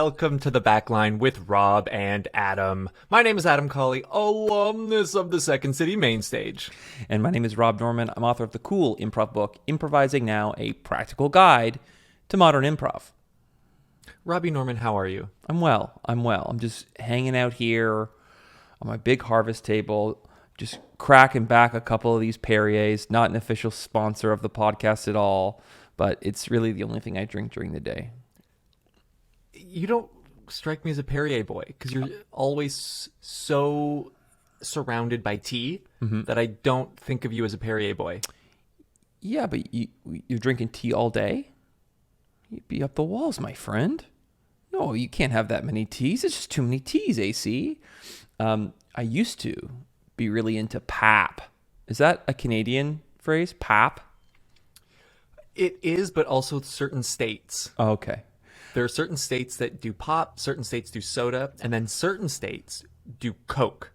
welcome to the Backline with Rob and Adam. My name is Adam Colley, alumnus of the Second City Main Stage. And my name is Rob Norman. I'm author of the cool improv book, Improvising Now, a practical guide to modern improv. Robbie Norman, how are you? I'm well. I'm just hanging out here on my big harvest table, just cracking back a couple of these Perriers, not an official sponsor of the podcast at all, but it's really the only thing I drink during the day. You don't strike me as a Perrier boy because you're always so surrounded by tea that I don't think of you as a Perrier boy. Yeah, but you're drinking tea all day? You'd be up the walls, my friend. No, you can't have that many teas. It's just too many teas, AC. I used to be really into pap. Is that a Canadian phrase? Pap? It is, but also certain states. Oh, okay. There are certain states that do pop, certain states do soda, and then certain states do Coke.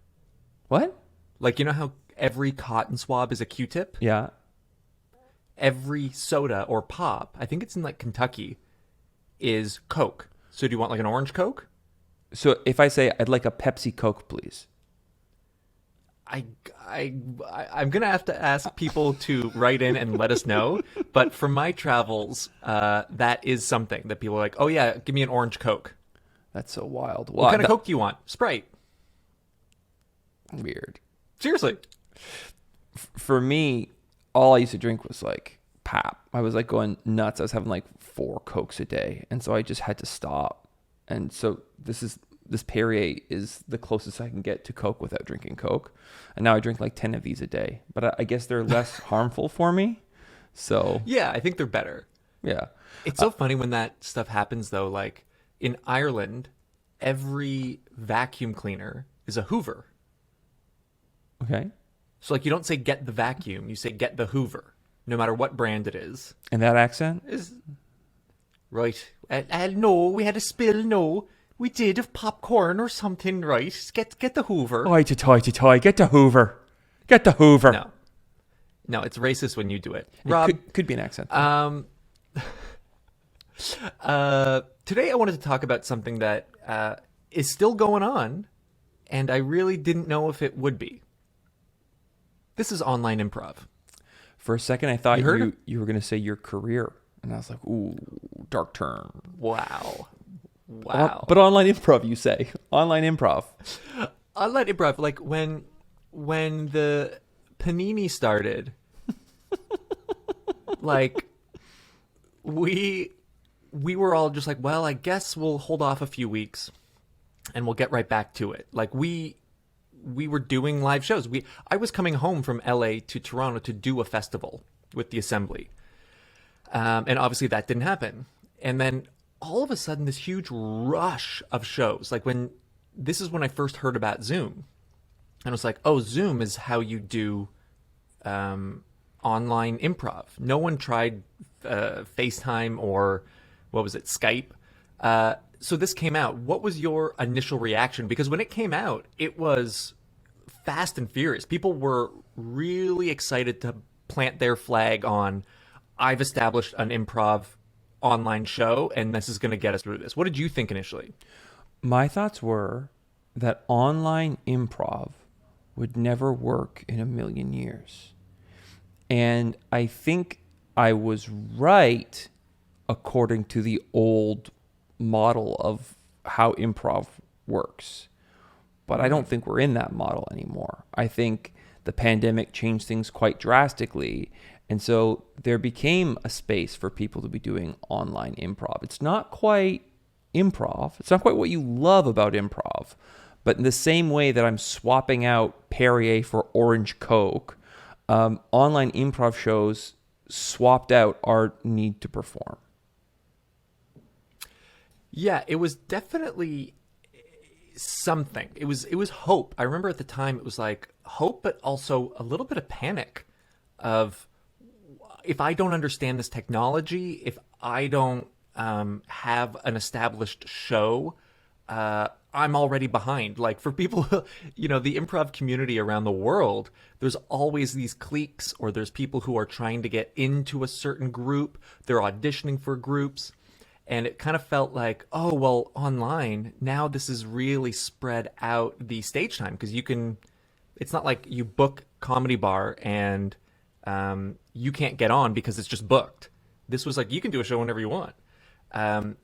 What? Like, you know how every cotton swab is a Q-tip? Yeah. Every soda or pop, I think it's in like Kentucky, is Coke. So do you want like an orange Coke? So if I say I'd like a Pepsi Coke, please. I'm going to have to ask people to write in and let us know. But for my travels, that is something that people are like, oh yeah, give me an orange Coke. That's so wild. What kind of Coke do you want? Sprite. Weird. Seriously. For me, all I used to drink was like pap. I was like going nuts. I was having like 4 Cokes a day. And so I just had to stop. And so this Perrier is the closest I can get to Coke without drinking Coke. And now I drink like 10 of these a day. But I guess they're less harmful for me. So yeah, I think they're better. Yeah. It's so funny when that stuff happens though. Like in Ireland, every vacuum cleaner is a Hoover. Okay. So like you don't say get the vacuum, you say get the Hoover, no matter what brand it is. And that accent? Right. No, we had a spill, no. We did of popcorn or something, right? Get the Hoover. Oi, toy, get the Hoover. Get the Hoover. No, it's racist when you do it. Rob, could be an accent. Today I wanted to talk about something that is still going on, and I really didn't know if it would be. This is online improv. For a second, I thought you were going to say your career. And I was like, ooh, dark turn. Wow. But online improv, you say. Online improv. Online improv, like when the Panini started, like we were all just like, well, I guess we'll hold off a few weeks and we'll get right back to it. Like we were doing live shows. I was coming home from LA to Toronto to do a festival with the Assembly. And obviously that didn't happen. And then all of a sudden, this huge rush of shows, like this is when I first heard about Zoom. And I was like, oh, Zoom is how you do online improv. No one tried FaceTime or, what was it, Skype. So this came out. What was your initial reaction? Because when it came out, it was fast and furious. People were really excited to plant their flag on, I've established an improv online show, and this is going to get us through this. What did you think initially? My thoughts were that online improv would never work in a million years. And I think I was right according to the old model of how improv works. But I don't think we're in that model anymore. I think the pandemic changed things quite drastically. And so there became a space for people to be doing online improv. It's not quite improv. It's not quite what you love about improv. But in the same way that I'm swapping out Perrier for Orange Coke, online improv shows swapped out our need to perform. Yeah, it was definitely something. It was hope. I remember at the time it was like hope, but also a little bit of panic of, if I don't understand this technology, if I don't have an established show, I'm already behind. Like for people, the improv community around the world, there's always these cliques, or there's people who are trying to get into a certain group. They're auditioning for groups. And it kind of felt like, oh, well, online, now this is really spread out the stage time because you can, it's not like you book Comedy Bar and you can't get on because it's just booked. This was like, you can do a show whenever you want. Um,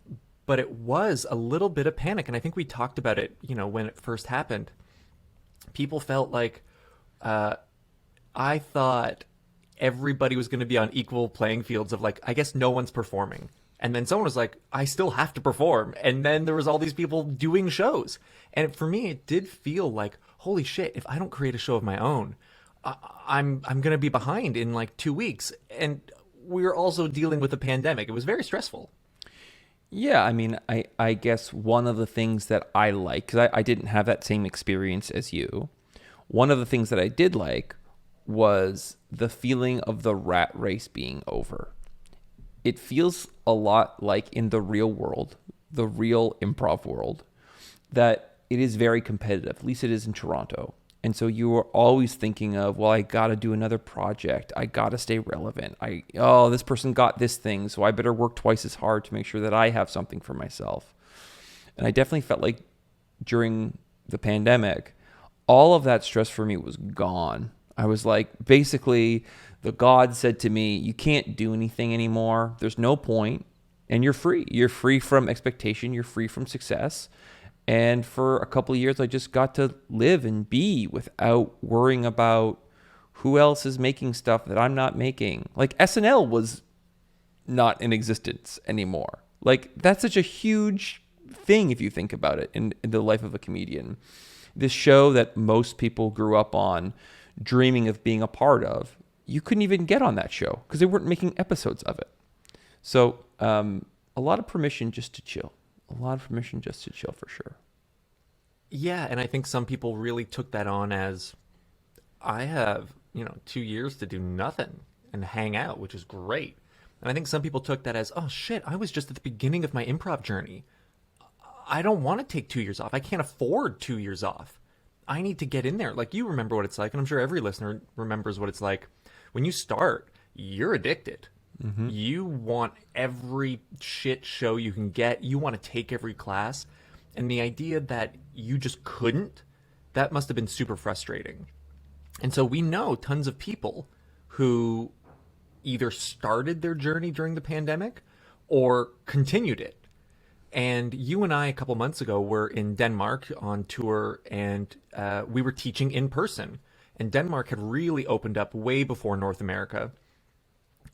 but it was a little bit of panic. And I think we talked about it, when it first happened. People felt like, I thought everybody was going to be on equal playing fields of like, I guess no one's performing. And then someone was like, I still have to perform. And then there was all these people doing shows. And for me, it did feel like, holy shit, if I don't create a show of my own, I'm going to be behind in like 2 weeks. And we're also dealing with a pandemic. It was very stressful. Yeah, I mean, I guess one of the things that I like, because I didn't have that same experience as you, one of the things that I did like was the feeling of the rat race being over. It feels a lot like in the real world, the real improv world, that it is very competitive. At least it is in Toronto. And so you are always thinking of, well, I got to do another project. I got to stay relevant. This person got this thing, so I better work twice as hard to make sure that I have something for myself. And I definitely felt like during the pandemic, all of that stress for me was gone. I was like, basically, the God said to me, you can't do anything anymore. There's no point. And you're free. You're free from expectation. You're free from success. And for a couple of years, I just got to live and be without worrying about who else is making stuff that I'm not making. Like SNL was not in existence anymore. Like that's such a huge thing if you think about it in the life of a comedian. This show that most people grew up on, dreaming of being a part of, you couldn't even get on that show because they weren't making episodes of it. So a lot of permission just to chill. A lot of permission just to chill for sure. Yeah, and I think some people really took that on as, I have, 2 years to do nothing and hang out, which is great. And I think some people took that as, oh shit, I was just at the beginning of my improv journey. I don't want to take 2 years off. I can't afford 2 years off. I need to get in there. Like, you remember what it's like, and I'm sure every listener remembers what it's like. When you start, you're addicted. Mm-hmm. You want every shit show you can get. You want to take every class. And the idea that you just couldn't, that must have been super frustrating. And so we know tons of people who either started their journey during the pandemic or continued it. And you and I, a couple months ago, were in Denmark on tour, and we were teaching in person. And Denmark had really opened up way before North America.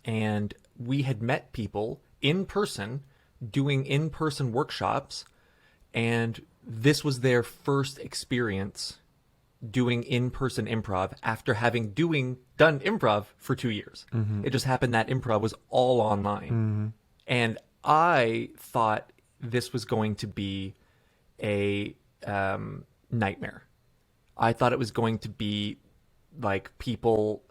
And we had met people in person doing in-person workshops, and this was their first experience doing in-person improv after having done improv for 2 years. Mm-hmm. It just happened that improv was all online. Mm-hmm. And I thought this was going to be a nightmare. I thought it was going to be like people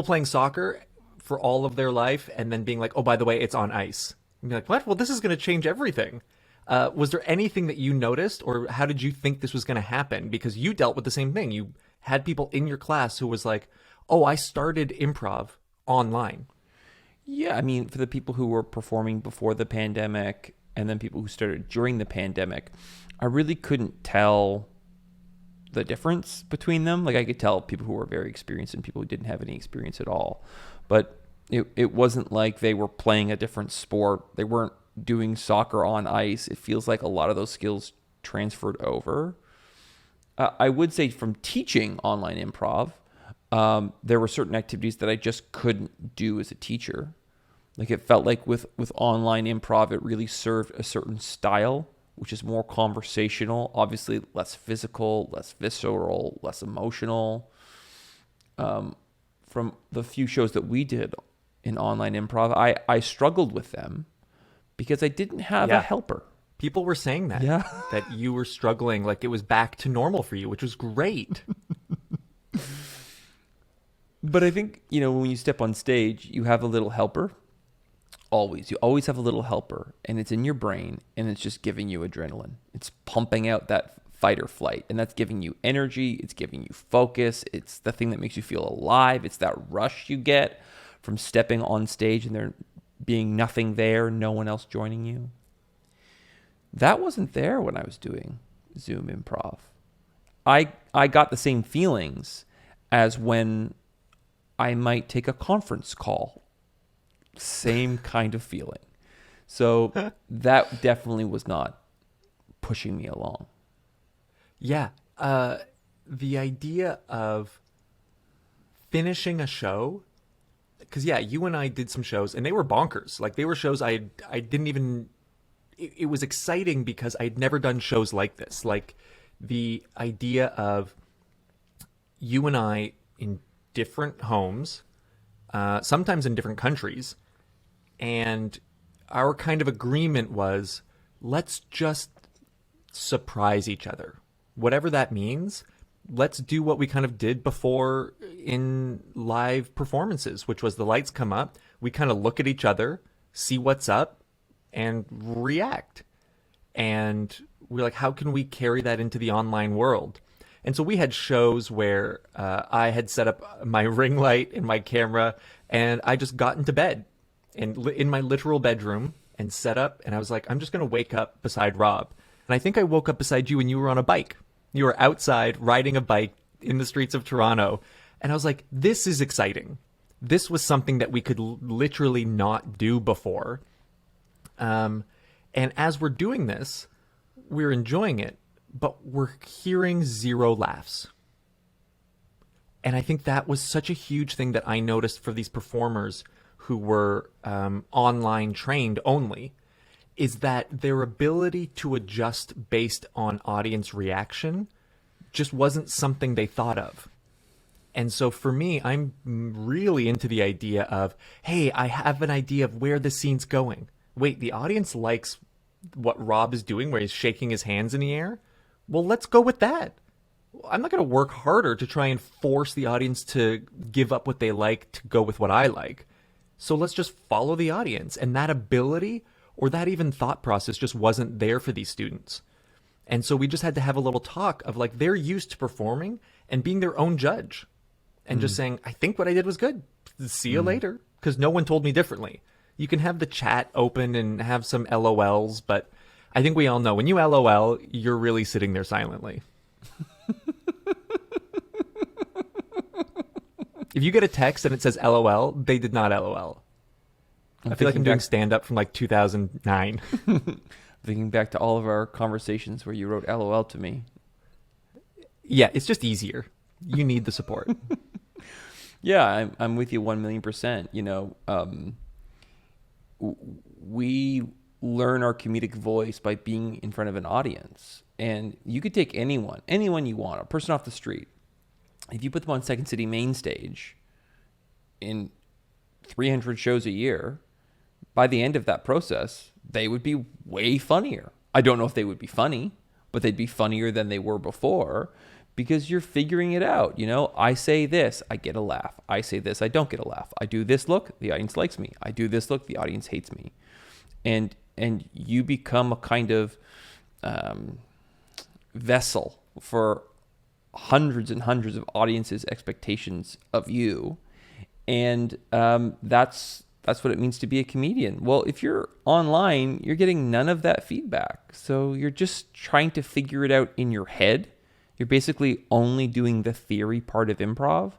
playing soccer for all of their life and then being like, oh, by the way, it's on ice. And be like, what? Well, this is going to change everything. Was there anything that you noticed, or how did you think this was going to happen? Because you dealt with the same thing. You had people in your class who was like, oh, I started improv online. Yeah, I mean, for the people who were performing before the pandemic and then people who started during the pandemic, I really couldn't tell the difference between them. Like I could tell people who were very experienced and people who didn't have any experience at all. But it wasn't like they were playing a different sport. They weren't doing soccer on ice. It feels like a lot of those skills transferred over. I would say from teaching online improv, there were certain activities that I just couldn't do as a teacher. Like it felt like with online improv, it really served a certain style, which is more conversational, obviously less physical, less visceral, less emotional. From the few shows that we did in online improv, I struggled with them because I didn't have a helper. People were saying that, that you were struggling, like it was back to normal for you, which was great. But I think, when you step on stage, you have a little helper. You always have a little helper, and it's in your brain, and it's just giving you adrenaline. It's pumping out that fight or flight, and that's giving you energy. It's giving you focus. It's the thing that makes you feel alive. It's that rush you get from stepping on stage and there being nothing there, no one else joining you. That wasn't there when I was doing Zoom improv. I got the same feelings as when I might take a conference call. Same kind of feeling. So that definitely was not pushing me along. Yeah. The idea of finishing a show, because yeah, you and I did some shows and they were bonkers. Like they were shows I didn't even, it was exciting because I'd never done shows like this. Like the idea of you and I in different homes, sometimes in different countries, and our kind of agreement was, let's just surprise each other. Whatever that means, let's do what we kind of did before in live performances, which was the lights come up, we kind of look at each other, see what's up, and react. And we're like, how can we carry that into the online world? And so we had shows where I had set up my ring light and my camera, and I just got into bed and in my literal bedroom and set up, and I was like, I'm just going to wake up beside Rob. And I think I woke up beside you and you were on a bike. You were outside riding a bike in the streets of Toronto. And I was like, this is exciting. This was something that we could literally not do before. And as we're doing this, we're enjoying it, but we're hearing zero laughs. And I think that was such a huge thing that I noticed for these performers who were online trained only, is that their ability to adjust based on audience reaction just wasn't something they thought of. And so for me, I'm really into the idea of, hey, I have an idea of where the scene's going. Wait, the audience likes what Rob is doing, where he's shaking his hands in the air? Well, let's go with that. I'm not going to work harder to try and force the audience to give up what they like to go with what I like. So let's just follow the audience. And that ability or that even thought process just wasn't there for these students. And so we just had to have a little talk of like, they're used to performing and being their own judge and just saying, I think what I did was good. See you later. Because no one told me differently. You can have the chat open and have some LOLs, but I think we all know when you LOL, you're really sitting there silently. If you get a text and it says LOL, they did not LOL. I feel like I'm doing stand-up from like 2009. Thinking back to all of our conversations where you wrote LOL to me. Yeah, it's just easier. You need the support. Yeah, I'm with you 1,000,000%. You know, we learn our comedic voice by being in front of an audience. And you could take anyone you want, a person off the street. If you put them on Second City main stage in 300 shows a year, by the end of that process, they would be way funnier. I don't know if they would be funny, but they'd be funnier than they were before because you're figuring it out. You know, I say this, I get a laugh. I say this, I don't get a laugh. I do this look, the audience likes me. I do this look, the audience hates me. And you become a kind of vessel for hundreds and hundreds of audiences' expectations of you. And that's what it means to be a comedian. Well, if you're online, you're getting none of that feedback. So you're just trying to figure it out in your head. You're basically only doing the theory part of improv,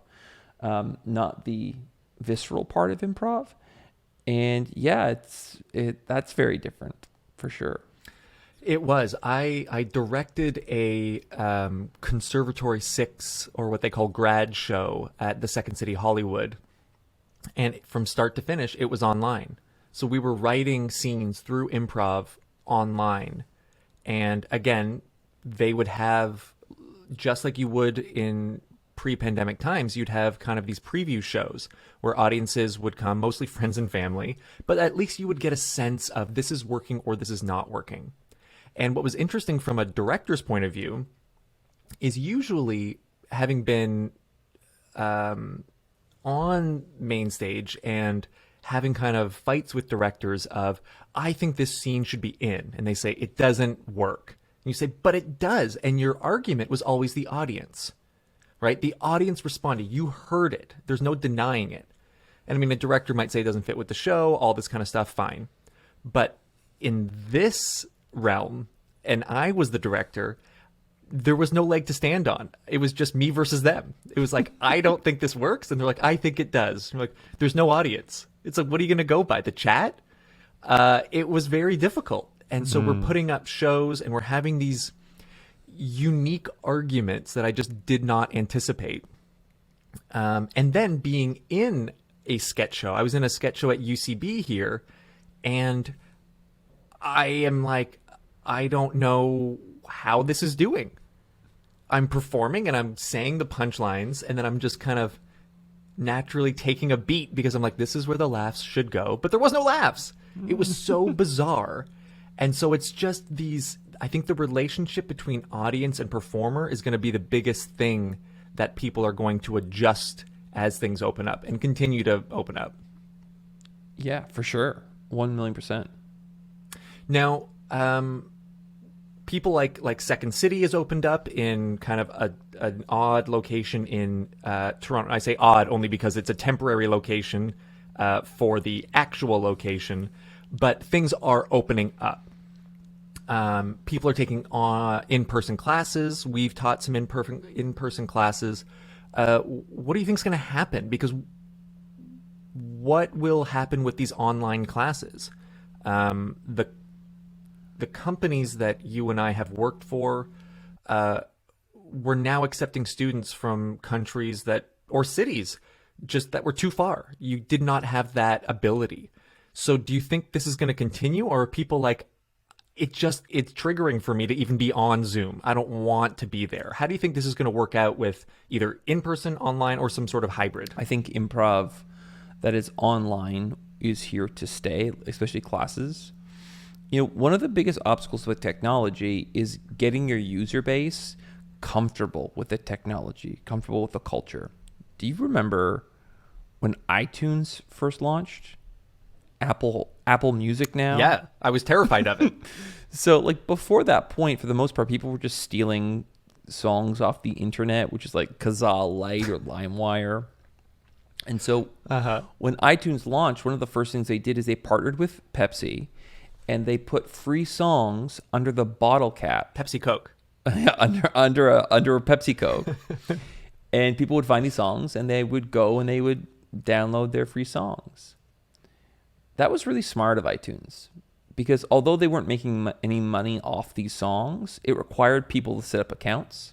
not the visceral part of improv. And yeah, that's very different for sure. It was. I directed a Conservatory 6, or what they call grad show, at the Second City Hollywood. And from start to finish, it was online. So we were writing scenes through improv online. And again, they would have, just like you would in pre-pandemic times, you'd have kind of these preview shows where audiences would come, mostly friends and family, but at least you would get a sense of this is working or this is not working. And what was interesting from a director's point of view is usually having been on main stage and having kind of fights with directors of, I think this scene should be in. And they say, it doesn't work. And you say, but it does. And your argument was always the audience, right? The audience responded. You heard it. There's no denying it. And I mean, a director might say it doesn't fit with the show, all this kind of stuff, fine. But in this realm, and I was the director, there was no leg to stand on. It was just me versus them. It was like, I don't think this works. And they're like, I think it does. I'm like, there's no audience. It's like, what are you going to go by? The chat? It was very difficult. And so we're putting up shows and we're having these unique arguments that I just did not anticipate. And then being in a sketch show, I was in a sketch show at UCB here, and I am like, I don't know how this is doing. I'm performing and I'm saying the punchlines, and then I'm just kind of naturally taking a beat because I'm like, this is where the laughs should go. But there was no laughs. It was so bizarre. And so it's just these, I think the relationship between audience and performer is going to be the biggest thing that people are going to adjust as things open up and continue to open up. Yeah, for sure. 1,000,000%. Now, people like Second City has opened up in kind of an odd location in Toronto. I say odd only because it's a temporary location for the actual location, but things are opening up. People are taking in-person classes. We've taught some in-person classes. What do you think is going to happen? Because what will happen with these online classes? The companies that you and I have worked for, we're now accepting students from countries or cities just that were too far. You did not have that ability. So do you think this is going to continue, or are people like, it's triggering for me to even be on Zoom. I don't want to be there. How do you think this is going to work out with either in-person, online, or some sort of hybrid? I think improv that is online is here to stay, especially classes. You know, one of the biggest obstacles with technology is getting your user base comfortable with the technology, comfortable with the culture. Do you remember when iTunes first launched? Apple Music now? Yeah, I was terrified of it. So, like, before that point, for the most part, people were just stealing songs off the internet, which is like Kazaa Lite or LimeWire. And so when iTunes launched, one of the first things they did is they partnered with Pepsi, and they put free songs under the bottle cap. Pepsi Coke. under a Pepsi Coke. And people would find these songs, and they would go and they would download their free songs. That was really smart of iTunes, because although they weren't making any money off these songs, it required people to set up accounts.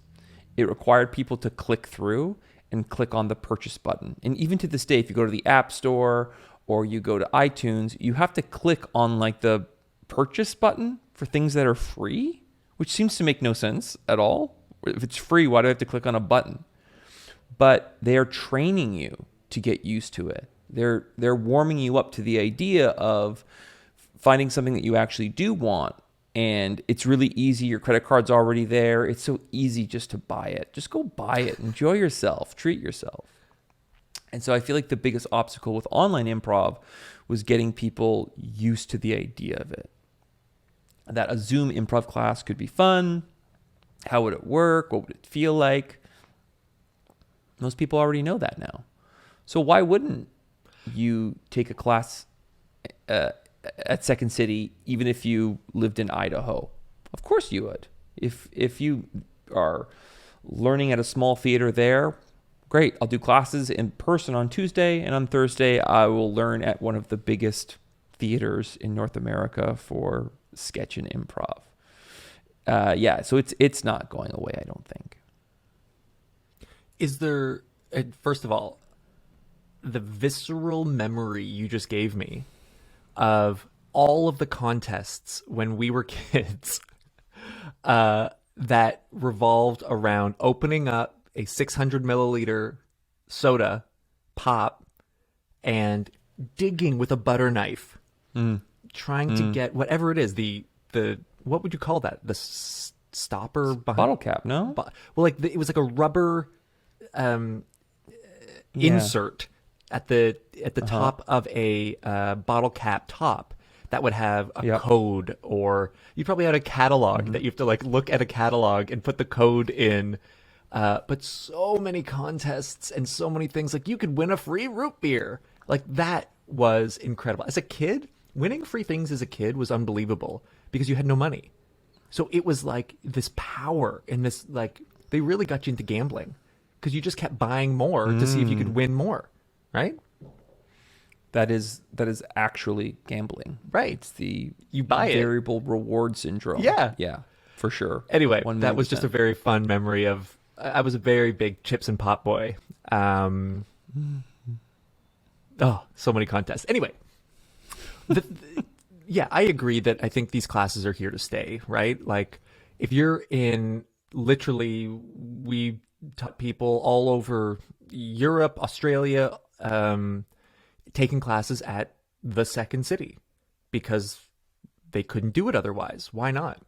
It required people to click through and click on the purchase button. And even to this day, if you go to the App Store or you go to iTunes, you have to click on like the purchase button for things that are free, which seems to make no sense at all. If it's free, why do I have to click on a button? But they are training you to get used to it. They're warming you up to the idea of finding something that you actually do want. And it's really easy. Your credit card's already there. It's so easy just to buy it. Just go buy it. Enjoy yourself. Treat yourself. And so I feel like the biggest obstacle with online improv was getting people used to the idea of it. That a Zoom improv class could be fun. How would it work? What would it feel like? Most people already know that now. So why wouldn't you take a class at Second City, even if you lived in Idaho? Of course you would. If you are learning at a small theater there, great. I'll do classes in person on Tuesday, and on Thursday I will learn at one of the biggest theaters in North America for sketch and improv. So it's not going away, I don't think. Is there, first of all, the visceral memory you just gave me of all of the contests when we were kids that revolved around opening up a 600 milliliter soda pop and digging with a butter knife, trying to get whatever it is, the what would you call that? The stopper behind Bottle cap, no? It was like a rubber insert at the top of a bottle cap top that would have a code, or you probably had a catalog that you have to like look at a catalog and put the code in. But so many contests and so many things, like you could win a free root beer. Like that was incredible. As a kid, winning free things as a kid was unbelievable because you had no money. So it was like this power and this like they really got you into gambling because you just kept buying more to see if you could win more, right? That is actually gambling. Right. It's the You buy it. variable reward syndrome. Yeah. Yeah, for sure. Anyway, 1 that was just a very fun memory of. I was a very big chips and pop boy. Oh, so many contests. Anyway, yeah, I agree that I think these classes are here to stay, right? Like, if you're in literally, we taught people all over Europe, Australia, taking classes at the second city because they couldn't do it otherwise. Why not?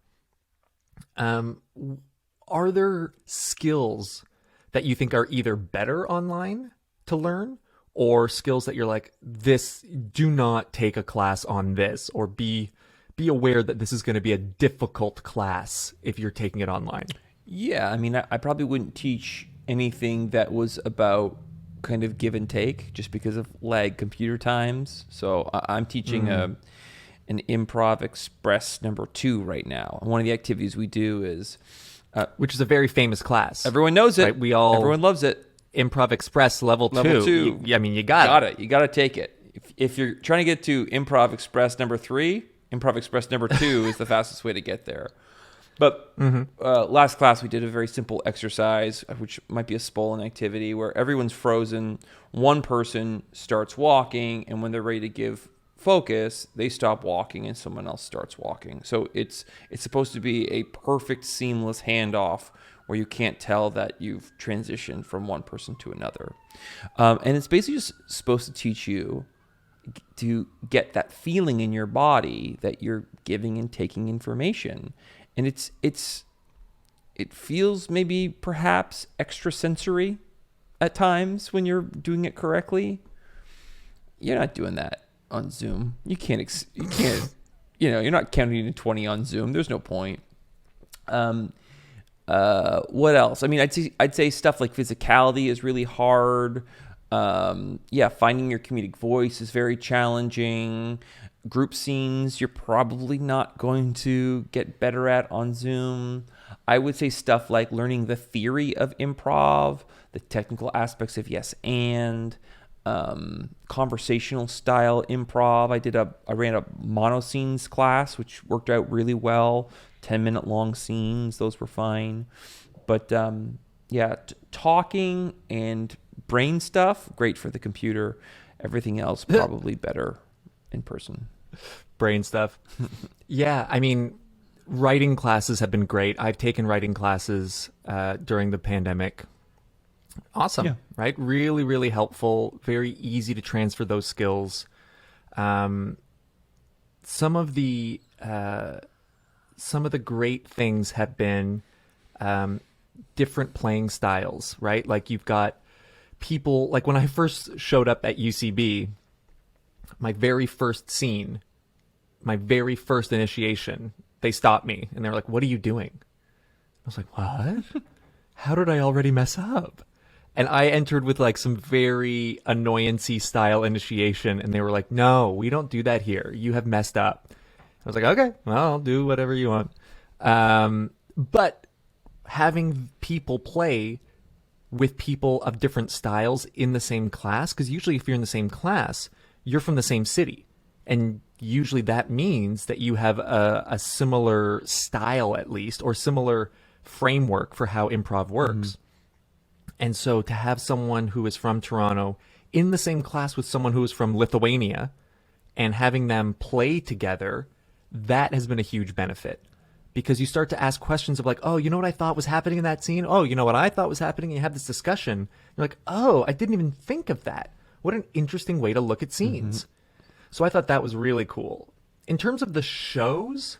Are there skills that you think are either better online to learn or skills that you're like, this, do not take a class on this, or be aware that this is going to be a difficult class if you're taking it online? Yeah, I mean, I probably wouldn't teach anything that was about kind of give and take just because of lag computer times. So I'm teaching an Improv Express #2 right now. And one of the activities we do is... which is a very famous class. Everyone knows it. Right? Everyone loves it. Improv Express level 2. Level 2. I mean, you got it. You got to take it. If you're trying to get to Improv Express #3, Improv Express #2 is the fastest way to get there. But last class, we did a very simple exercise, which might be a Spolin activity, where everyone's frozen. One person starts walking, and when they're ready to give focus, they stop walking, and someone else starts walking. So it's supposed to be a perfect, seamless handoff where you can't tell that you've transitioned from one person to another. And it's basically just supposed to teach you to get that feeling in your body that you're giving and taking information. And it feels maybe perhaps extrasensory at times when you're doing it correctly. You're not doing that on Zoom. You can't, you're not counting to 20 on Zoom. There's no point. What else? I mean, I'd say stuff like physicality is really hard. Finding your comedic voice is very challenging. Group scenes, you're probably not going to get better at on Zoom. I would say stuff like learning the theory of improv, the technical aspects of yes and, conversational style improv. I ran a monoscenes class, which worked out really well. 10-minute long scenes, those were fine. But talking and brain stuff, great for the computer. Everything else probably better in person. Brain stuff. Yeah, I mean, writing classes have been great. I've taken writing classes during the pandemic. Awesome, yeah. Right? Really, really helpful. Very easy to transfer those skills. Some of the great things have been different playing styles, right? Like you've got people, like when I first showed up at UCB, my very first scene, my very first initiation, they stopped me and they were like, "What are you doing?" I was like, "What? How did I already mess up?" And I entered with like some very annoyancy style initiation and they were like, "No, we don't do that here. You have messed up." I was like, "Okay, well, I'll do whatever you want." But having people play with people of different styles in the same class, because usually if you're in the same class, you're from the same city. And usually that means that you have a similar style at least, or similar framework for how improv works. Mm-hmm. And so to have someone who is from Toronto in the same class with someone who is from Lithuania and having them play together, that has been a huge benefit. Because you start to ask questions of like, "Oh, you know what I thought was happening in that scene? Oh, you know what I thought was happening?" And you have this discussion. You're like, "Oh, I didn't even think of that. What an interesting way to look at scenes." Mm-hmm. So I thought that was really cool. In terms of the shows,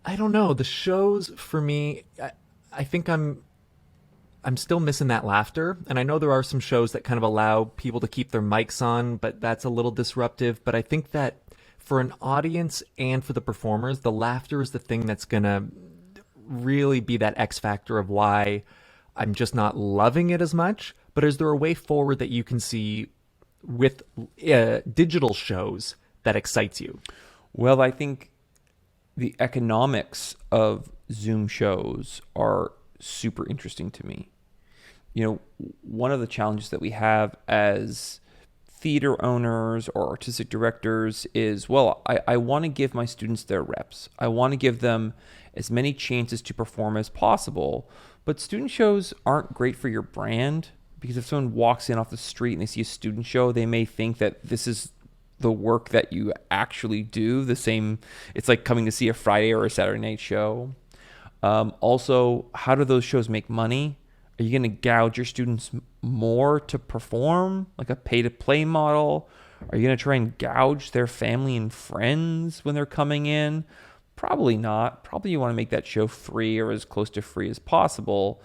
I don't know. The shows for me, I think I'm still missing that laughter. And I know there are some shows that kind of allow people to keep their mics on, but that's a little disruptive. But I think that for an audience and for the performers, the laughter is the thing that's going to really be that X factor of why I'm just not loving it as much. But is there a way forward that you can see with digital shows that excites you? Well, I think the economics of Zoom shows are super interesting to me. You know, one of the challenges that we have as theater owners or artistic directors is, well, I want to give my students their reps. I want to give them as many chances to perform as possible. But student shows aren't great for your brand, because if someone walks in off the street and they see a student show, they may think that this is the work that you actually do. The same, it's like coming to see a Friday or a Saturday night show. Also, how do those shows make money? Are you going to gouge your students more to perform, like a pay-to-play model? Are you going to try and gouge their family and friends when they're coming in? Probably not. Probably you want to make that show free or as close to free as possible.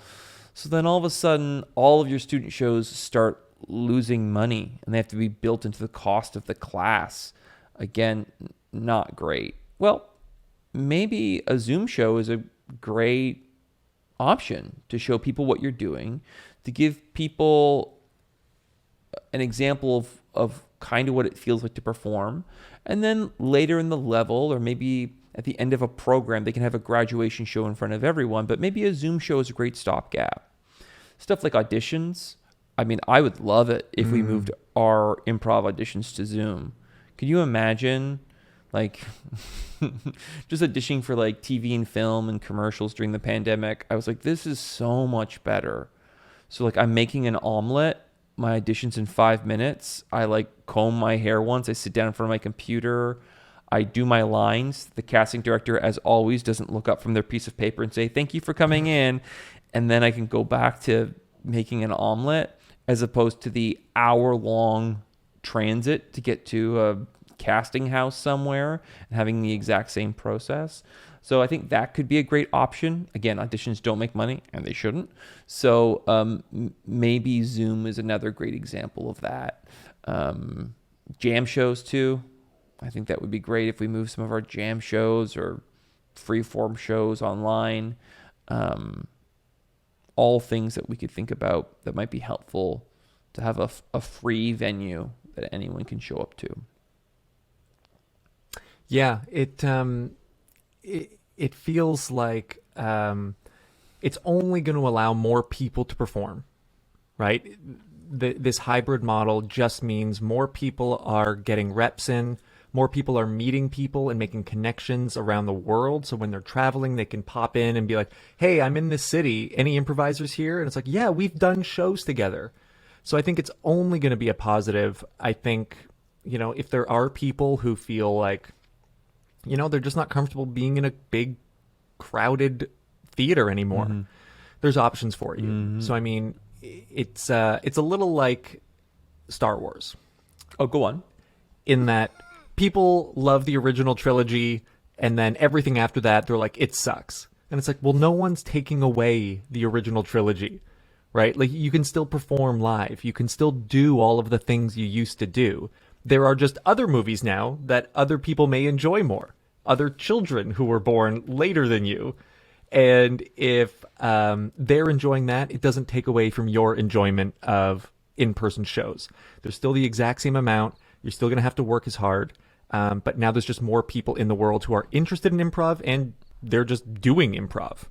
So then all of a sudden, all of your student shows start losing money, and they have to be built into the cost of the class. Again, not great. Well, maybe a Zoom show is a great option to show people what you're doing, to give people an example of kind of what it feels like to perform. And then later in the level, or maybe at the end of a program, they can have a graduation show in front of everyone. But maybe a Zoom show is a great stopgap. Stuff like auditions. I mean, I would love it if we moved our improv auditions to Zoom. Could you imagine, like, just auditioning for like TV and film and commercials during the pandemic? I was like, this is so much better. So like, I'm making an omelet, my audition's in 5 minutes. I like comb my hair once. I sit down in front of my computer. I do my lines. The casting director, as always, doesn't look up from their piece of paper and say, thank you for coming in. And then I can go back to making an omelet, as opposed to the hour-long transit to get to a casting house somewhere and having the exact same process. So I think that could be a great option. Again, auditions don't make money, and they shouldn't. So maybe Zoom is another great example of that. Jam shows too. I think that would be great if we move some of our jam shows or free-form shows online. All things that we could think about that might be helpful to have a free venue that anyone can show up to. Yeah, it feels like it's only going to allow more people to perform, right? This hybrid model just means more people are getting reps in, more people are meeting people and making connections around the world. So when they're traveling, they can pop in and be like, hey, I'm in this city. Any improvisers here? And it's like, yeah, we've done shows together. So I think it's only going to be a positive. I think, if there are people who feel like, they're just not comfortable being in a big, crowded theater anymore, there's options for you. So, I mean, it's a little like Star Wars. Oh, go on. In that people love the original trilogy, and then everything after that, they're like, it sucks. And it's like, well, no one's taking away the original trilogy, right? Like, you can still perform live. You can still do all of the things you used to do. There are just other movies now that other people may enjoy more. Other children who were born later than you. And if they're enjoying that, it doesn't take away from your enjoyment of in-person shows. There's still the exact same amount. You're still going to have to work as hard. But now there's just more people in the world who are interested in improv, and they're just doing improv.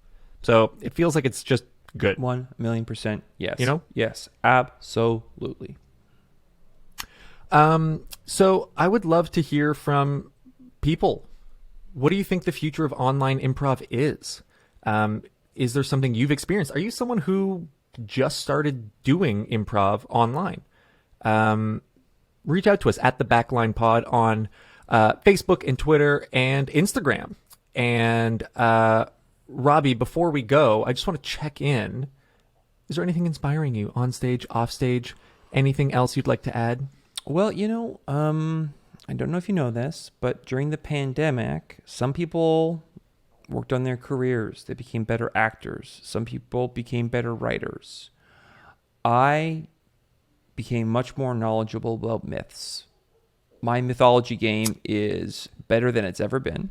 So it feels like it's just good. 1,000,000% yes. Yes, absolutely. So I would love to hear from people. What do you think the future of online improv is? Is there something you've experienced? Are you someone who just started doing improv online? Reach out to us at the Backline Pod on Facebook and Twitter and Instagram. And Robbie, before we go, I just want to check in. Is there anything inspiring you on stage, off stage? Anything else you'd like to add? Well, I don't know if you know this, but during the pandemic, some people worked on their careers. They became better actors. Some people became better writers. I became much more knowledgeable about myths. My mythology game is better than it's ever been.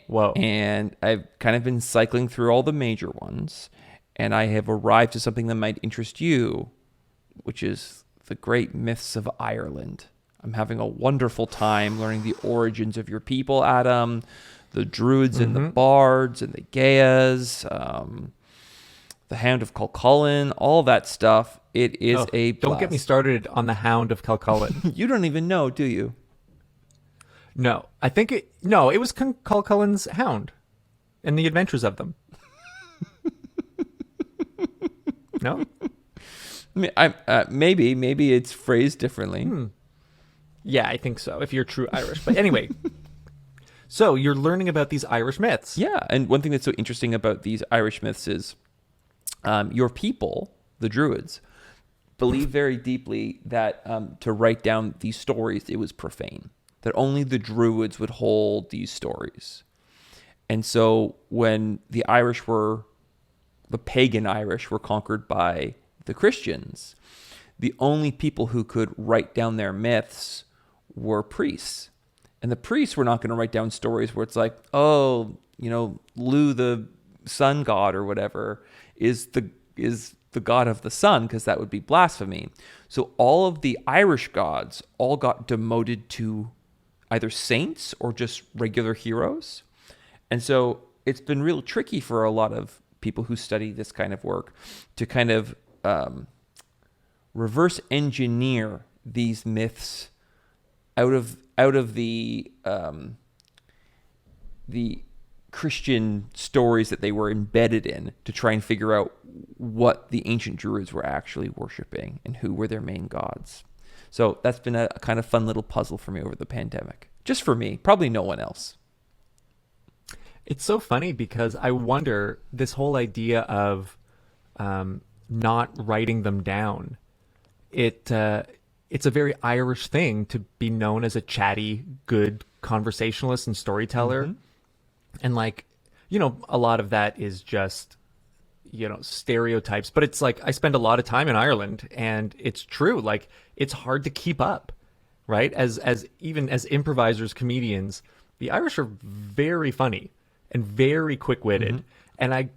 Whoa. And I've kind of been cycling through all the major ones, and I have arrived to something that might interest you, which is the great myths of Ireland. I'm having a wonderful time learning the origins of your people, Adam, the druids and the bards and the Gaeas, the Hound of Cuchulainn, all that stuff. It is a blast. Don't get me started on the Hound of Cuchulainn. You don't even know, do you? No, it was Cuchulainn's hound and the adventures of them. No? Maybe it's phrased differently. Yeah, I think so, if you're true Irish. But anyway, so you're learning about these Irish myths. Yeah, and one thing that's so interesting about these Irish myths is your people, the Druids, believe very deeply that to write down these stories, it was profane, that only the Druids would hold these stories. And so when the pagan Irish were conquered by the Christians, the only people who could write down their myths were priests. And the priests were not going to write down stories where it's like, oh, Lu the sun god or whatever is the god of the sun, because that would be blasphemy. So all of the Irish gods all got demoted to either saints or just regular heroes. And so it's been real tricky for a lot of people who study this kind of work to kind of reverse engineer these myths out of the Christian stories that they were embedded in, to try and figure out what the ancient Druids were actually worshiping and who were their main gods. So that's been a kind of fun little puzzle for me over the pandemic. Just for me, probably no one else. It's so funny because I wonder, this whole idea of not writing them down, it's a very Irish thing to be known as a chatty, good conversationalist and storyteller. And a lot of that is just, stereotypes. But it's like, I spend a lot of time in Ireland, and it's true. Like, it's hard to keep up, right? As even as improvisers, comedians, the Irish are very funny and very quick-witted. And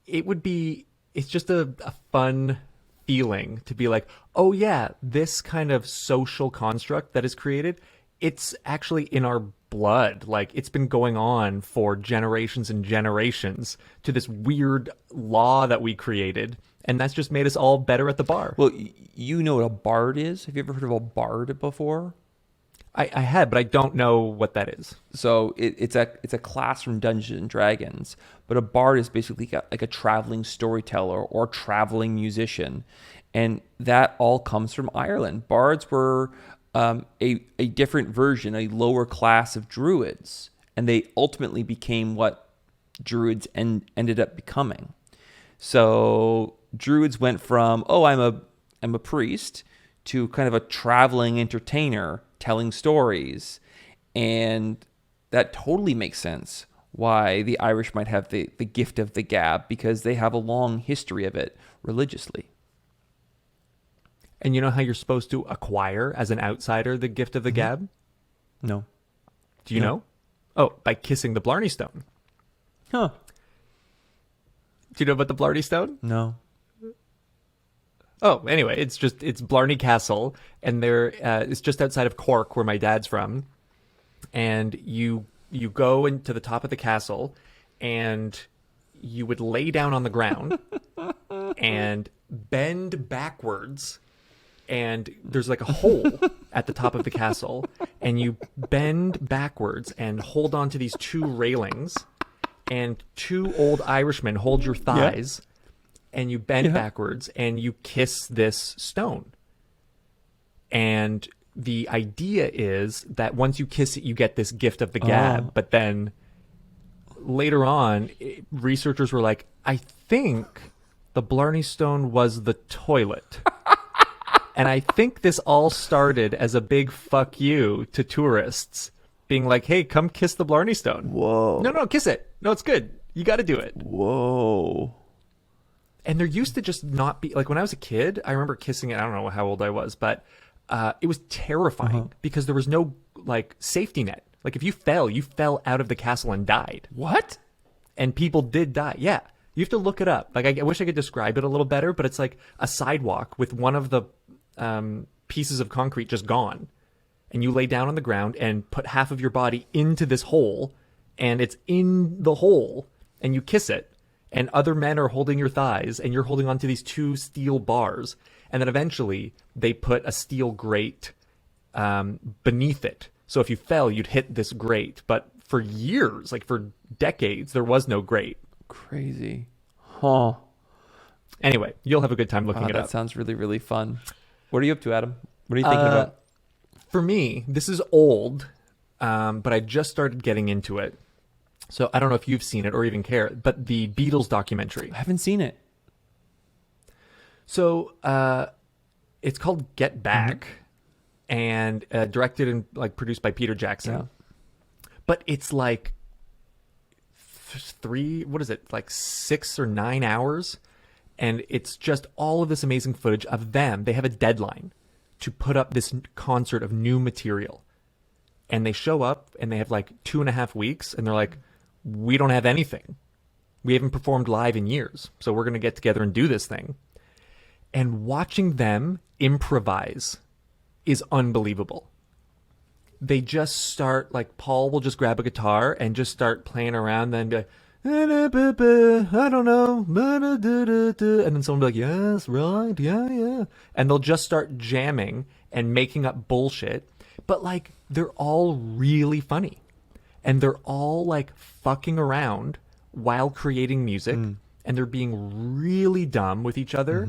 it's just a fun feeling to be like, oh yeah, this kind of social construct that is created, it's actually in our blood. Like, it's been going on for generations and generations to this weird law that we created, and that's just made us all better at the bar. Well, you know what a bard is? Have you ever heard of a bard before? I had, but I don't know what that is. So it's a class from Dungeons and Dragons, but a bard is basically like a traveling storyteller or traveling musician, and that all comes from Ireland. Bards were a different version, a lower class of druids, and they ultimately became what druids ended up becoming. So druids went from, oh, I'm a priest, to kind of a traveling entertainer telling stories. And that totally makes sense why the Irish might have the gift of the gab, because they have a long history of it religiously. And you know how you're supposed to acquire, as an outsider, the gift of the gab? No. Do you know? Oh, by kissing the Blarney Stone. Huh. Do you know about the Blarney Stone? No. Oh, anyway, it's Blarney Castle, and it's just outside of Cork, where my dad's from. And you go into the top of the castle, and you would lay down on the ground and bend backwards, and there's like a hole at the top of the castle, and you bend backwards and hold on to these two railings, and two old Irishmen hold your thighs. And you bend backwards and you kiss this stone. And the idea is that once you kiss it, you get this gift of the gab. Oh. But then later on, researchers were like, I think the Blarney Stone was the toilet. And I think this all started as a big fuck you to tourists, being like, hey, come kiss the Blarney Stone. Whoa. No, kiss it. No, it's good. You got to do it. Whoa. And there used to just not be, like, when I was a kid, I remember kissing it. I don't know how old I was, but it was terrifying because there was no, like, safety net. Like, if you fell out of the castle and died. What? And people did die. Yeah. You have to look it up. Like, I wish I could describe it a little better, but it's like a sidewalk with one of the pieces of concrete just gone. And you lay down on the ground and put half of your body into this hole, and it's in the hole, and you kiss it. And other men are holding your thighs, and you're holding onto these 2 steel bars. And then eventually they put a steel grate beneath it. So if you fell, you'd hit this grate. But for years, like for decades, there was no grate. Crazy. Huh. Anyway, you'll have a good time looking it up. That sounds really, really fun. What are you up to, Adam? What are you thinking about? For me, this is old, but I just started getting into it. So I don't know if you've seen it or even care, but the Beatles documentary. I haven't seen it. So it's called Get Back, and directed and like produced by Peter Jackson. Yeah. But it's like 6 or 9 hours, and it's just all of this amazing footage of them. They have a deadline to put up this concert of new material, and they show up and they have like 2.5 weeks, and they're like, we don't have anything. We haven't performed live in years, so we're going to get together and do this thing. And watching them improvise is unbelievable. They just start, like, Paul will just grab a guitar and just start playing around, then be like, I don't know, and then someone will be like, yes, right, yeah. And they'll just start jamming and making up bullshit, but, like, they're all really funny. And they're all, like, fucking around while creating music, and they're being really dumb with each other.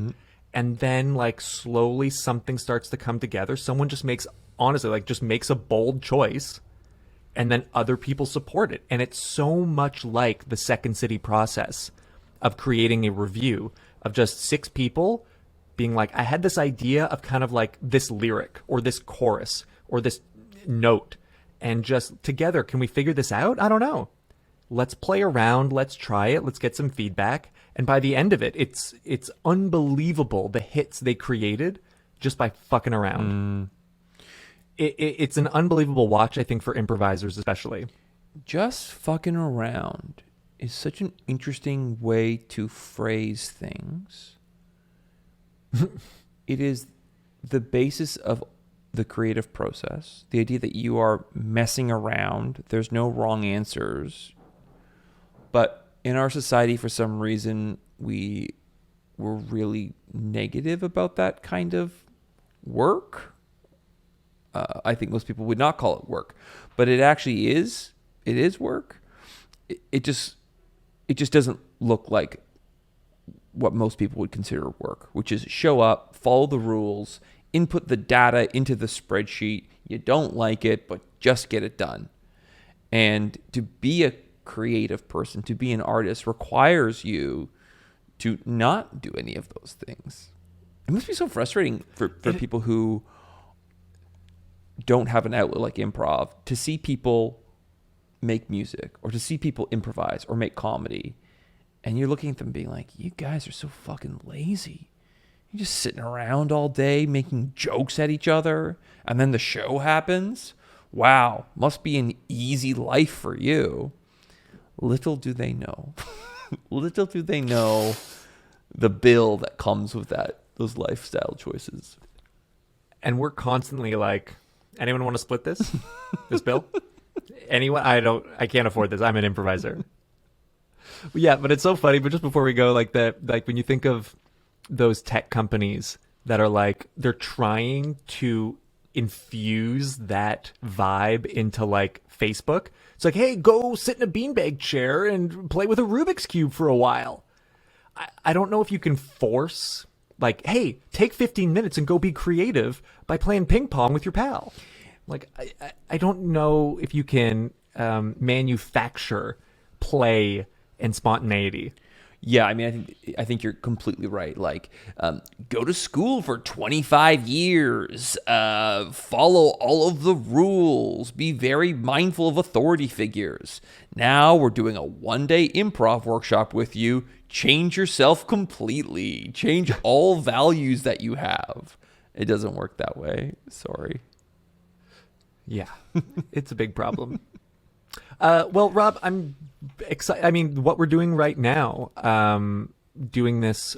And then, like, slowly something starts to come together. Someone just makes a bold choice, and then other people support it. And it's so much like the Second City process of creating a review of just 6 people being like, I had this idea of kind of like this lyric or this chorus or this note, and just together, can we figure this out? I don't know. Let's play around. Let's try it. Let's get some feedback. And by the end of it, it's unbelievable the hits they created just by fucking around. It's an unbelievable watch, I think, for improvisers especially. Just fucking around is such an interesting way to phrase things. It is the basis of the creative process. The idea that you are messing around. There's no wrong answers. But in our society, for some reason, we were really negative about that kind of work. I think most people would not call it work, but it actually is. It is work. It just doesn't look like what most people would consider work, which is show up, follow the rules, input the data into the spreadsheet. You don't like it, but just get it done. And to be a creative person, to be an artist, requires you to not do any of those things. It must be so frustrating for people who don't have an outlet like improv, to see people make music or to see people improvise or make comedy, and you're looking at them being like, you guys are so fucking lazy. You're just sitting around all day making jokes at each other, and then the show happens. Wow, must be an easy life for you. Little do they know. Little do they know the bill that comes with those lifestyle choices. And we're constantly like, anyone want to split this bill? Anyone? I can't afford this. I'm an improviser. Yeah, but it's so funny. But just before we go, like when you think of those tech companies that are like, they're trying to infuse that vibe into like Facebook. It's like, hey, go sit in a beanbag chair and play with a Rubik's Cube for a while. I don't know if you can force, like, hey, take 15 minutes and go be creative by playing ping pong with your pal. Like, I don't know if you can manufacture play and spontaneity. Yeah, I mean, I think you're completely right. Like, go to school for 25 years, follow all of the rules, be very mindful of authority figures. Now we're doing a one-day improv workshop with you. Change yourself completely. Change all values that you have. It doesn't work that way. Sorry. Yeah, it's a big problem. Well, Rob, I'm excited. I mean, what we're doing right now, doing this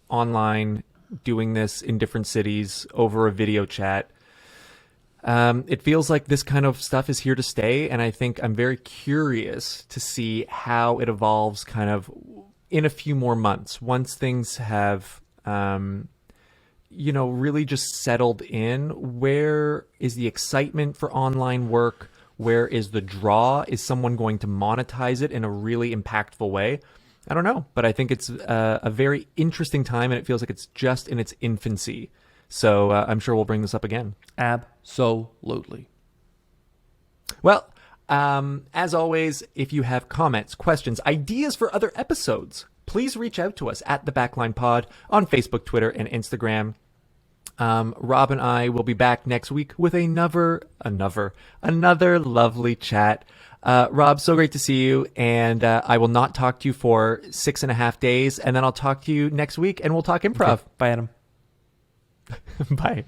online doing this in different cities over a video chat. It feels like this kind of stuff is here to stay, and I think I'm very curious to see how it evolves kind of in a few more months once things have really just settled in. Where is the excitement for online work? Where is the draw? Is someone going to monetize it in a really impactful way? I don't know, but I think it's a very interesting time, and it feels like it's just in its infancy. So I'm sure we'll bring this up again. Absolutely. Well, as always, if you have comments, questions, ideas for other episodes, please reach out to us at the Backline Pod on Facebook, Twitter, and Instagram. Rob and I will be back next week with another lovely chat. Rob, so great to see you, and I will not talk to you for 6.5 days, and then I'll talk to you next week, and we'll talk improv. Okay. Bye, Adam. Bye.